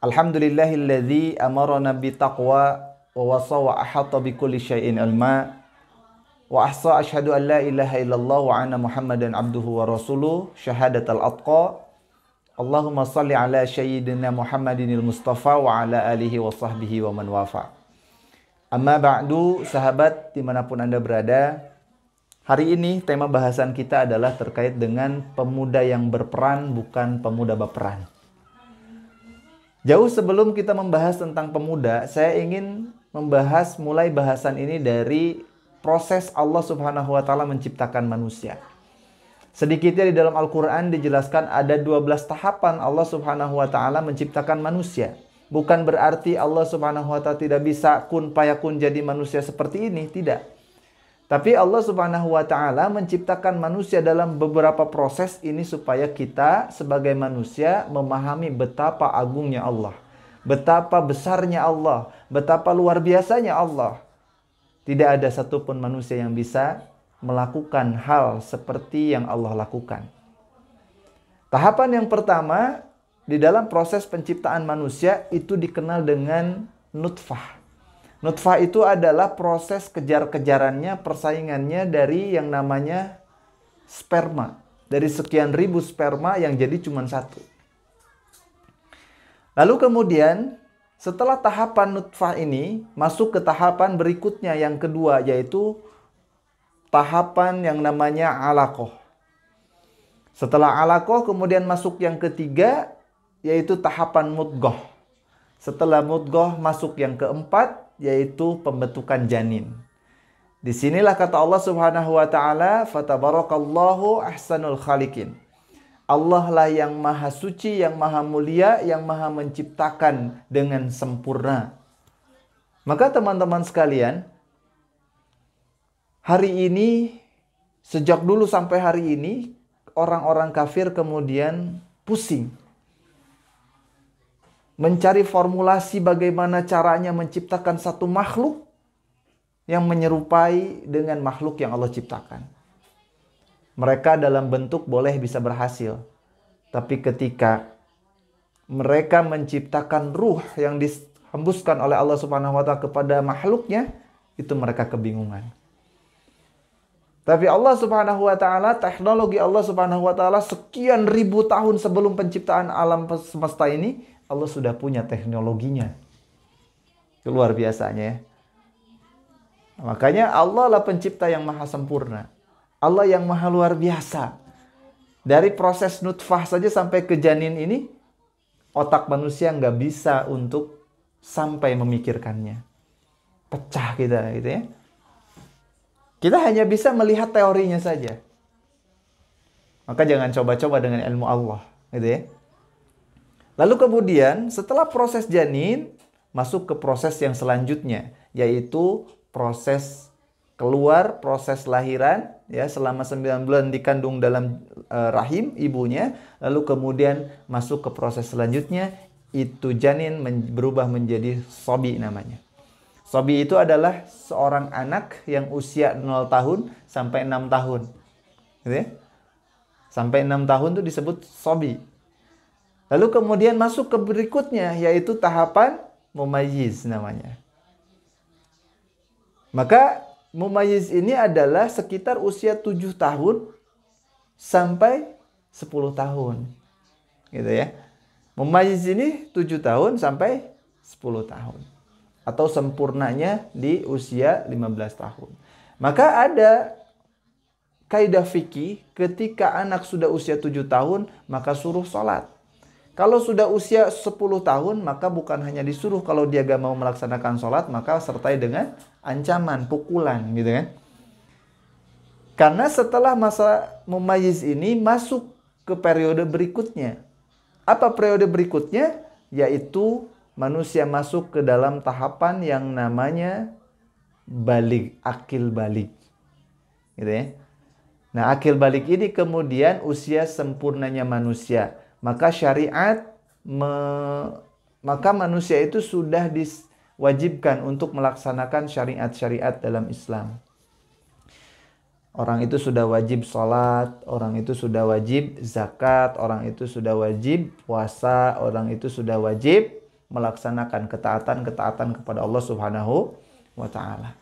Alhamdulillahilladzi amarana bitaqwa wa wasa wa ahata bikulli syai'in ilma wa ahsa asyhadu an la ilaha illallah wa anna Muhammadan abduhu wa rasuluh syahadatal atqa. Allahumma salli ala sayyidina Muhammadinil Mustafa wa ala alihi wa sahbihi wa man wafa. Amma ba'du, sahabat dimanapun Anda berada, hari ini tema bahasan kita adalah terkait dengan pemuda yang berperan, bukan pemuda baperan. Jauh sebelum kita membahas tentang pemuda, saya ingin membahas mulai bahasan ini dari proses Allah Subhanahu wa Ta'ala menciptakan manusia. Sedikitnya di dalam Al-Quran dijelaskan ada 12 tahapan Allah Subhanahu wa Ta'ala menciptakan manusia. Bukan berarti Allah Subhanahu wa Ta'ala tidak bisa kun payakun jadi manusia seperti ini, tidak. Tapi Allah Subhanahu wa Ta'ala menciptakan manusia dalam beberapa proses ini supaya kita sebagai manusia memahami betapa agungnya Allah, betapa besarnya Allah, betapa luar biasanya Allah. Tidak ada satupun manusia yang bisa melakukan hal seperti yang Allah lakukan. Tahapan yang pertama di dalam proses penciptaan manusia itu dikenal dengan nutfah. Nutfah itu adalah proses kejar-kejarannya, persaingannya dari yang namanya sperma. Dari sekian ribu sperma yang jadi cuma satu. Lalu kemudian setelah tahapan nutfah ini masuk ke tahapan berikutnya yang kedua, yaitu tahapan yang namanya alaqah. Setelah alaqah kemudian masuk yang ketiga, yaitu tahapan mudghah. Setelah mudghah masuk yang keempat, yaitu pembentukan janin. Disinilah kata Allah Subhanahu wa Ta'ala, fatabarakallahu ahsanul khaliqin. Allah lah yang maha suci, yang maha mulia, yang maha menciptakan dengan sempurna. Maka teman-teman sekalian, hari ini, sejak dulu sampai hari ini, orang-orang kafir kemudian pusing mencari formulasi bagaimana caranya menciptakan satu makhluk yang menyerupai dengan makhluk yang Allah ciptakan. Mereka dalam bentuk boleh bisa berhasil. Tapi ketika mereka menciptakan ruh yang dihembuskan oleh Allah Subhanahu wa Ta'ala kepada makhluknya, itu mereka kebingungan. Tapi Allah Subhanahu wa Ta'ala, teknologi Allah Subhanahu wa Ta'ala sekian ribu tahun sebelum penciptaan alam semesta ini, Allah sudah punya teknologinya. Luar biasanya ya. Makanya Allah lah pencipta yang maha sempurna. Allah yang maha luar biasa. Dari proses nutfah saja sampai ke janin ini, otak manusia nggak bisa untuk sampai memikirkannya. Pecah kita gitu ya. Kita hanya bisa melihat teorinya saja. Maka jangan coba-coba dengan ilmu Allah gitu ya. Lalu kemudian setelah proses janin masuk ke proses yang selanjutnya, yaitu proses keluar, proses lahiran ya, selama 9 bulan dikandung dalam rahim ibunya, lalu kemudian masuk ke proses selanjutnya, itu janin berubah menjadi sobi namanya. Sobi itu adalah seorang anak yang usia 0 tahun sampai 6 tahun. Gitu ya? Sampai 6 tahun itu disebut sobi. Lalu kemudian masuk ke berikutnya, yaitu tahapan mumayyiz namanya. Maka mumayyiz ini adalah sekitar usia 7 tahun sampai 10 tahun. Gitu ya. Mumayyiz ini 7 tahun sampai 10 tahun. Atau sempurnanya di usia 15 tahun. Maka ada kaidah fikih, ketika anak sudah usia 7 tahun, maka suruh sholat. Kalau sudah usia 10 tahun, maka bukan hanya disuruh, kalau dia gak mau melaksanakan sholat, maka sertai dengan ancaman, pukulan gitu kan. Karena setelah masa mumayyiz ini masuk ke periode berikutnya. Apa periode berikutnya? Yaitu manusia masuk ke dalam tahapan yang namanya balik, akil balik. Gitu ya. Nah, akil balik ini kemudian usia sempurnanya manusia. Maka maka manusia itu sudah diwajibkan untuk melaksanakan syariat-syariat dalam Islam. Orang itu sudah wajib sholat, orang itu sudah wajib zakat, orang itu sudah wajib puasa, orang itu sudah wajib melaksanakan ketaatan-ketaatan kepada Allah Subhanahu wa taala.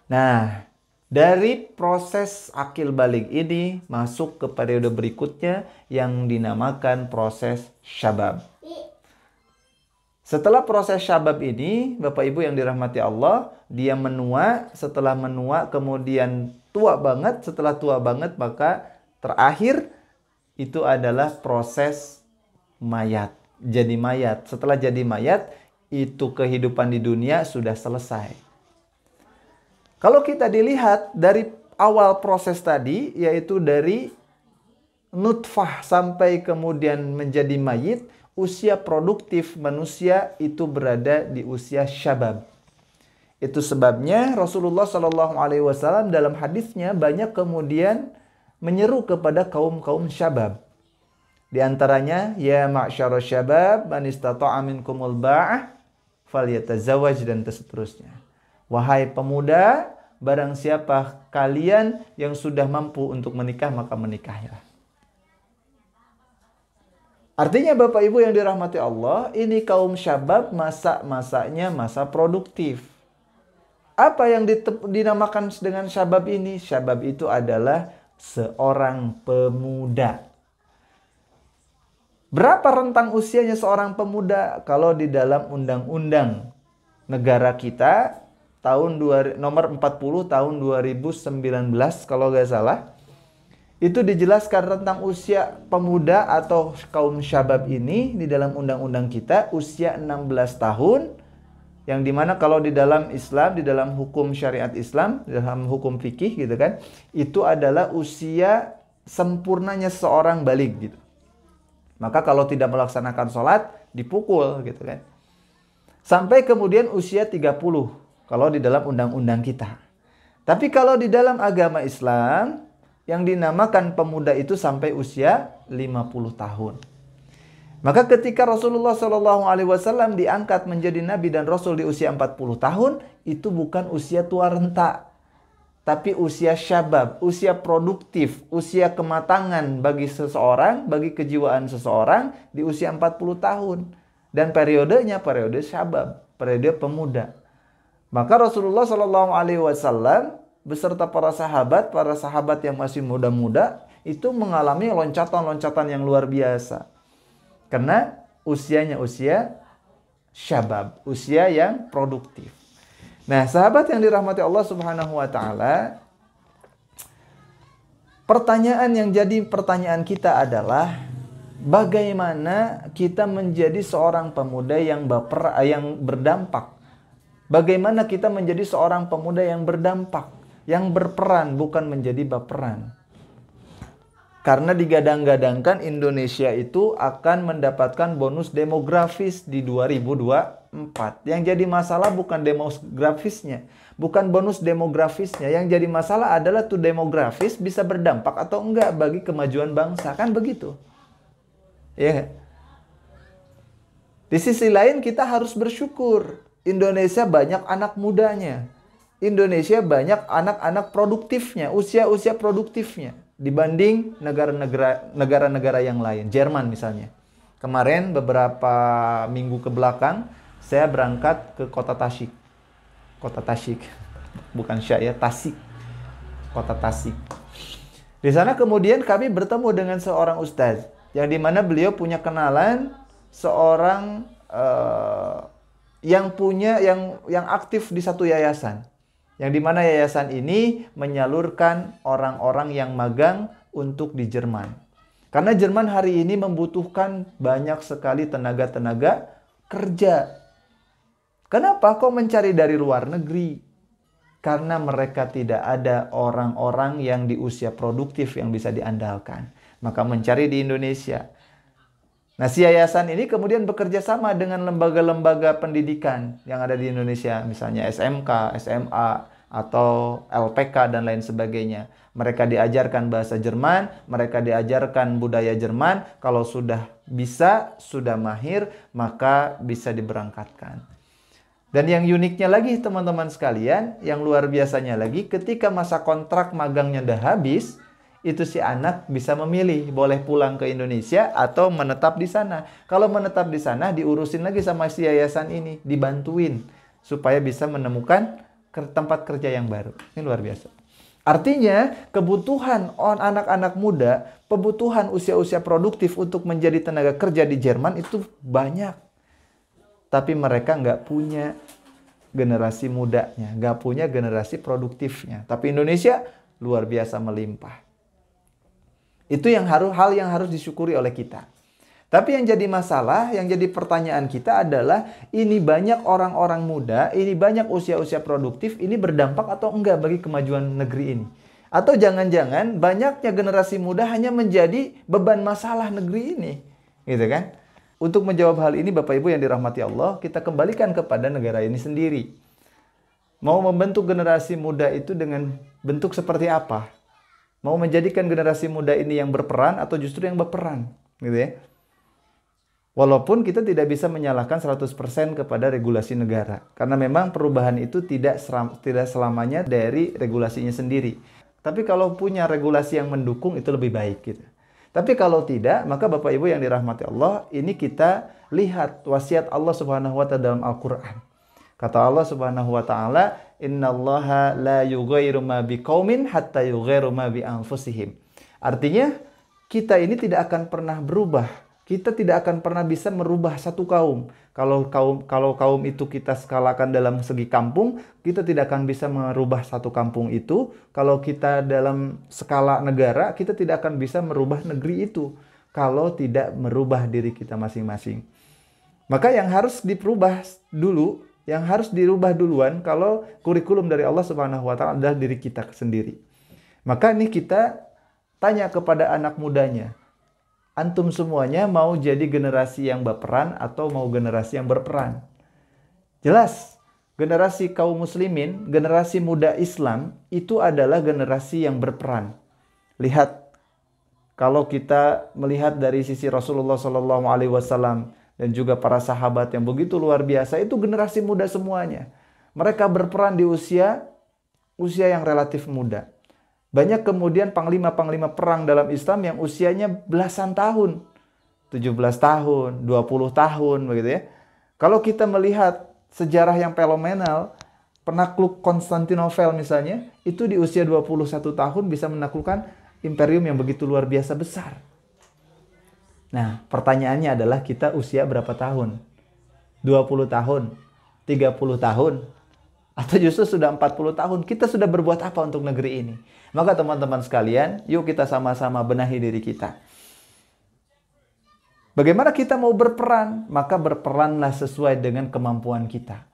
Nah, dari proses akil balik ini masuk ke periode berikutnya yang dinamakan proses syabab. Setelah proses syabab ini, Bapak Ibu yang dirahmati Allah, dia menua, setelah menua kemudian tua banget, setelah tua banget maka terakhir itu adalah proses mayat. Jadi mayat. Setelah jadi mayat, itu kehidupan di dunia sudah selesai. Kalau kita dilihat dari awal proses tadi, yaitu dari nutfah sampai kemudian menjadi mayit, usia produktif manusia itu berada di usia syabab. Itu sebabnya Rasulullah SAW dalam hadisnya banyak kemudian menyeru kepada kaum-kaum syabab. Di antaranya, ya ma'syarasy syabab man istata'a minkumul ba'ah falyatazawwaj, dan seterusnya. Wahai pemuda, barang siapa kalian yang sudah mampu untuk menikah, maka menikahlah. Artinya Bapak Ibu yang dirahmati Allah, ini kaum syabab masa-masanya masa produktif. Apa yang dinamakan dengan syabab ini? Syabab itu adalah seorang pemuda. Berapa rentang usianya seorang pemuda? Kalau di dalam undang-undang negara kita tahun nomor 40 tahun 2019 kalau nggak salah, itu dijelaskan tentang usia pemuda atau kaum syabab ini di dalam undang-undang kita usia 16 tahun, yang dimana kalau di dalam Islam, di dalam hukum syariat Islam, di dalam hukum fikih gitu kan, itu adalah usia sempurnanya seorang baligh gitu. Maka kalau tidak melaksanakan sholat, dipukul gitu kan. Sampai kemudian usia 30 kalau di dalam undang-undang kita. Tapi kalau di dalam agama Islam, yang dinamakan pemuda itu sampai usia 50 tahun. Maka ketika Rasulullah SAW diangkat menjadi Nabi dan Rasul di usia 40 tahun, itu bukan usia tua renta, tapi usia syabab, usia produktif, usia kematangan bagi seseorang, bagi kejiwaan seseorang di usia 40 tahun. Dan periodenya periode syabab, periode pemuda. Maka Rasulullah SAW beserta para sahabat yang masih muda-muda itu mengalami loncatan-loncatan yang luar biasa. Karena usianya usia syabab, usia yang produktif. Nah, sahabat yang dirahmati Allah Subhanahu wa taala, pertanyaan yang jadi pertanyaan kita adalah bagaimana kita menjadi seorang pemuda yang berdampak? Bagaimana kita menjadi seorang pemuda yang berdampak, yang berperan, bukan menjadi baperan. Karena digadang-gadangkan Indonesia itu akan mendapatkan bonus demografis di 2024. Yang jadi masalah bukan demografisnya, bukan bonus demografisnya. Yang jadi masalah adalah tuh demografis bisa berdampak atau enggak bagi kemajuan bangsa. Kan begitu. Ya. Di sisi lain kita harus bersyukur. Indonesia banyak anak mudanya. Indonesia banyak anak-anak produktifnya, usia-usia produktifnya dibanding negara-negara yang lain. Jerman misalnya. Kemarin beberapa minggu ke belakang saya berangkat ke kota Tasik. Kota Tasik. Bukan Syah ya, Tasik. Kota Tasik. Di sana kemudian kami bertemu dengan seorang ustaz yang dimana beliau punya kenalan seorang yang aktif di satu yayasan. Yang dimana yayasan ini menyalurkan orang-orang yang magang untuk di Jerman. Karena Jerman hari ini membutuhkan banyak sekali tenaga-tenaga kerja. Kenapa kok mencari dari luar negeri? Karena mereka tidak ada orang-orang yang di usia produktif yang bisa diandalkan. Maka mencari di Indonesia. Nah, si yayasan ini kemudian bekerja sama dengan lembaga-lembaga pendidikan yang ada di Indonesia, misalnya SMK, SMA, atau LPK dan lain sebagainya. Mereka diajarkan bahasa Jerman, mereka diajarkan budaya Jerman. Kalau sudah bisa, sudah mahir, maka bisa diberangkatkan. Dan yang uniknya lagi teman-teman sekalian, yang luar biasanya lagi, ketika masa kontrak magangnya udah habis, itu si anak bisa memilih boleh pulang ke Indonesia atau menetap di sana. Kalau menetap di sana diurusin lagi sama si yayasan ini, dibantuin supaya bisa menemukan tempat kerja yang baru. Ini luar biasa. Artinya kebutuhan anak-anak muda, kebutuhan usia-usia produktif untuk menjadi tenaga kerja di Jerman itu banyak. Tapi mereka nggak punya generasi mudanya, nggak punya generasi produktifnya. Tapi Indonesia luar biasa melimpah. Itu hal yang harus disyukuri oleh kita. Tapi yang jadi masalah, yang jadi pertanyaan kita adalah ini banyak orang-orang muda, ini banyak usia-usia produktif, ini berdampak atau enggak bagi kemajuan negeri ini? Atau jangan-jangan banyaknya generasi muda hanya menjadi beban masalah negeri ini, gitu kan? Untuk menjawab hal ini Bapak Ibu yang dirahmati Allah, kita kembalikan kepada negara ini sendiri. Mau membentuk generasi muda itu dengan bentuk seperti apa? Mau menjadikan generasi muda ini yang berperan atau justru yang berperan, gitu ya? Walaupun kita tidak bisa menyalahkan 100% kepada regulasi negara. Karena memang perubahan itu tidak selamanya dari regulasinya sendiri. Tapi kalau punya regulasi yang mendukung itu lebih baik gitu. Tapi kalau tidak, maka Bapak Ibu yang dirahmati Allah, ini kita lihat wasiat Allah Subhanahu wa taala dalam Al-Qur'an. Kata Allah Subhanahu wa taala, "Innallaha la yughayyiru ma biqaumin hatta yughayyiru ma bi anfusihim." Artinya, kita ini tidak akan pernah berubah. Kita tidak akan pernah bisa merubah satu kaum. Kalau kaum itu kita skalakan dalam segi kampung, kita tidak akan bisa merubah satu kampung itu. Kalau kita dalam skala negara, kita tidak akan bisa merubah negeri itu kalau tidak merubah diri kita masing-masing. Maka yang harus diperubah dulu, yang harus dirubah duluan kalau kurikulum dari Allah Subhanahu wa taala adalah diri kita sendiri. Maka ini kita tanya kepada anak mudanya, antum semuanya mau jadi generasi yang berperan atau mau generasi yang berperan? Jelas, generasi kaum muslimin, generasi muda Islam itu adalah generasi yang berperan. Lihat, kalau kita melihat dari sisi Rasulullah SAW dan juga para sahabat yang begitu luar biasa, itu generasi muda semuanya. Mereka berperan di usia yang relatif muda. Banyak kemudian panglima-panglima perang dalam Islam yang usianya belasan tahun. 17 tahun, 20 tahun begitu ya. Kalau kita melihat sejarah yang fenomenal, penakluk Konstantinopel misalnya, itu di usia 21 tahun bisa menaklukkan imperium yang begitu luar biasa besar. Nah, pertanyaannya adalah kita usia berapa tahun? 20 tahun, 30 tahun, atau justru sudah 40 tahun, kita sudah berbuat apa untuk negeri ini? Maka teman-teman sekalian, yuk kita sama-sama benahi diri kita. Bagaimana kita mau berperan? Maka berperanlah sesuai dengan kemampuan kita.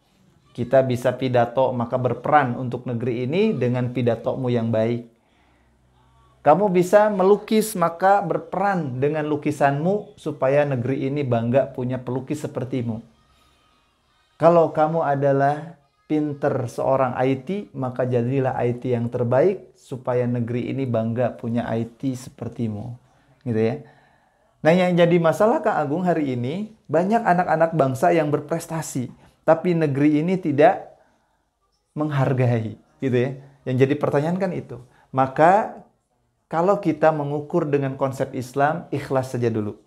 Kita bisa pidato, maka berperan untuk negeri ini dengan pidatomu yang baik. Kamu bisa melukis, maka berperan dengan lukisanmu supaya negeri ini bangga punya pelukis sepertimu. Kalau kamu adalah pinter seorang IT, maka jadilah IT yang terbaik supaya negeri ini bangga punya IT sepertimu. Gitu ya. Nah, yang jadi masalah Kak Agung hari ini, banyak anak-anak bangsa yang berprestasi, tapi negeri ini tidak menghargai, gitu ya. Yang jadi pertanyaan kan itu. Maka kalau kita mengukur dengan konsep Islam, ikhlas saja dulu.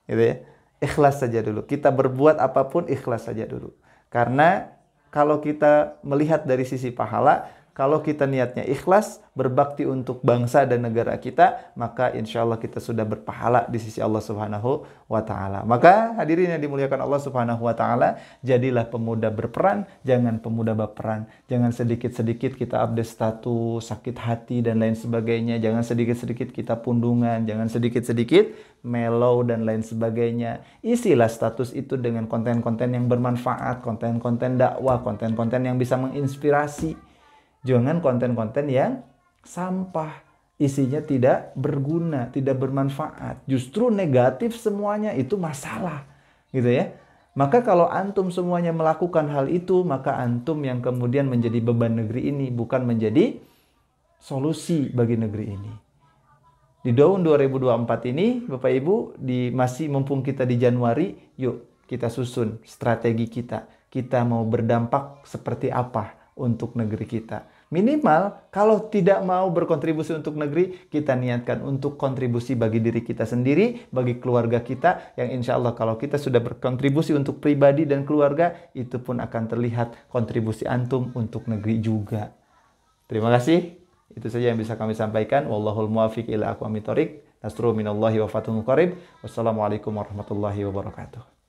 Gitu ya. Ikhlas saja dulu. Kita berbuat apapun ikhlas saja dulu. Karena kalau kita melihat dari sisi pahala, kalau kita niatnya ikhlas, berbakti untuk bangsa dan negara kita, maka insya Allah kita sudah berpahala di sisi Allah Subhanahu wa Ta'ala. Maka hadirin yang dimuliakan Allah Subhanahu wa Ta'ala, jadilah pemuda berperan, jangan pemuda baperan. Jangan sedikit-sedikit kita update status, sakit hati dan lain sebagainya. Jangan sedikit-sedikit kita pundungan, jangan sedikit-sedikit mellow dan lain sebagainya. Isilah status itu dengan konten-konten yang bermanfaat, konten-konten dakwah, konten-konten yang bisa menginspirasi. Jangan konten-konten yang sampah, isinya tidak berguna, tidak bermanfaat, justru negatif semuanya, itu masalah, gitu ya. Maka kalau antum semuanya melakukan hal itu, maka antum yang kemudian menjadi beban negeri ini, bukan menjadi solusi bagi negeri ini. Di tahun 2024 ini, Bapak Ibu, masih mumpung kita di Januari, yuk kita susun strategi kita. Kita mau berdampak seperti apa untuk negeri kita. Minimal kalau tidak mau berkontribusi untuk negeri, kita niatkan untuk kontribusi bagi diri kita sendiri, bagi keluarga kita, yang insya Allah kalau kita sudah berkontribusi untuk pribadi dan keluarga, itu pun akan terlihat kontribusi antum untuk negeri juga. Terima kasih. Itu saja yang bisa kami sampaikan. Wallahul muwaffiq ila aqwamit thoriq. Nasrun minallahi wa fathun qarib. Wassalamualaikum warahmatullahi wabarakatuh.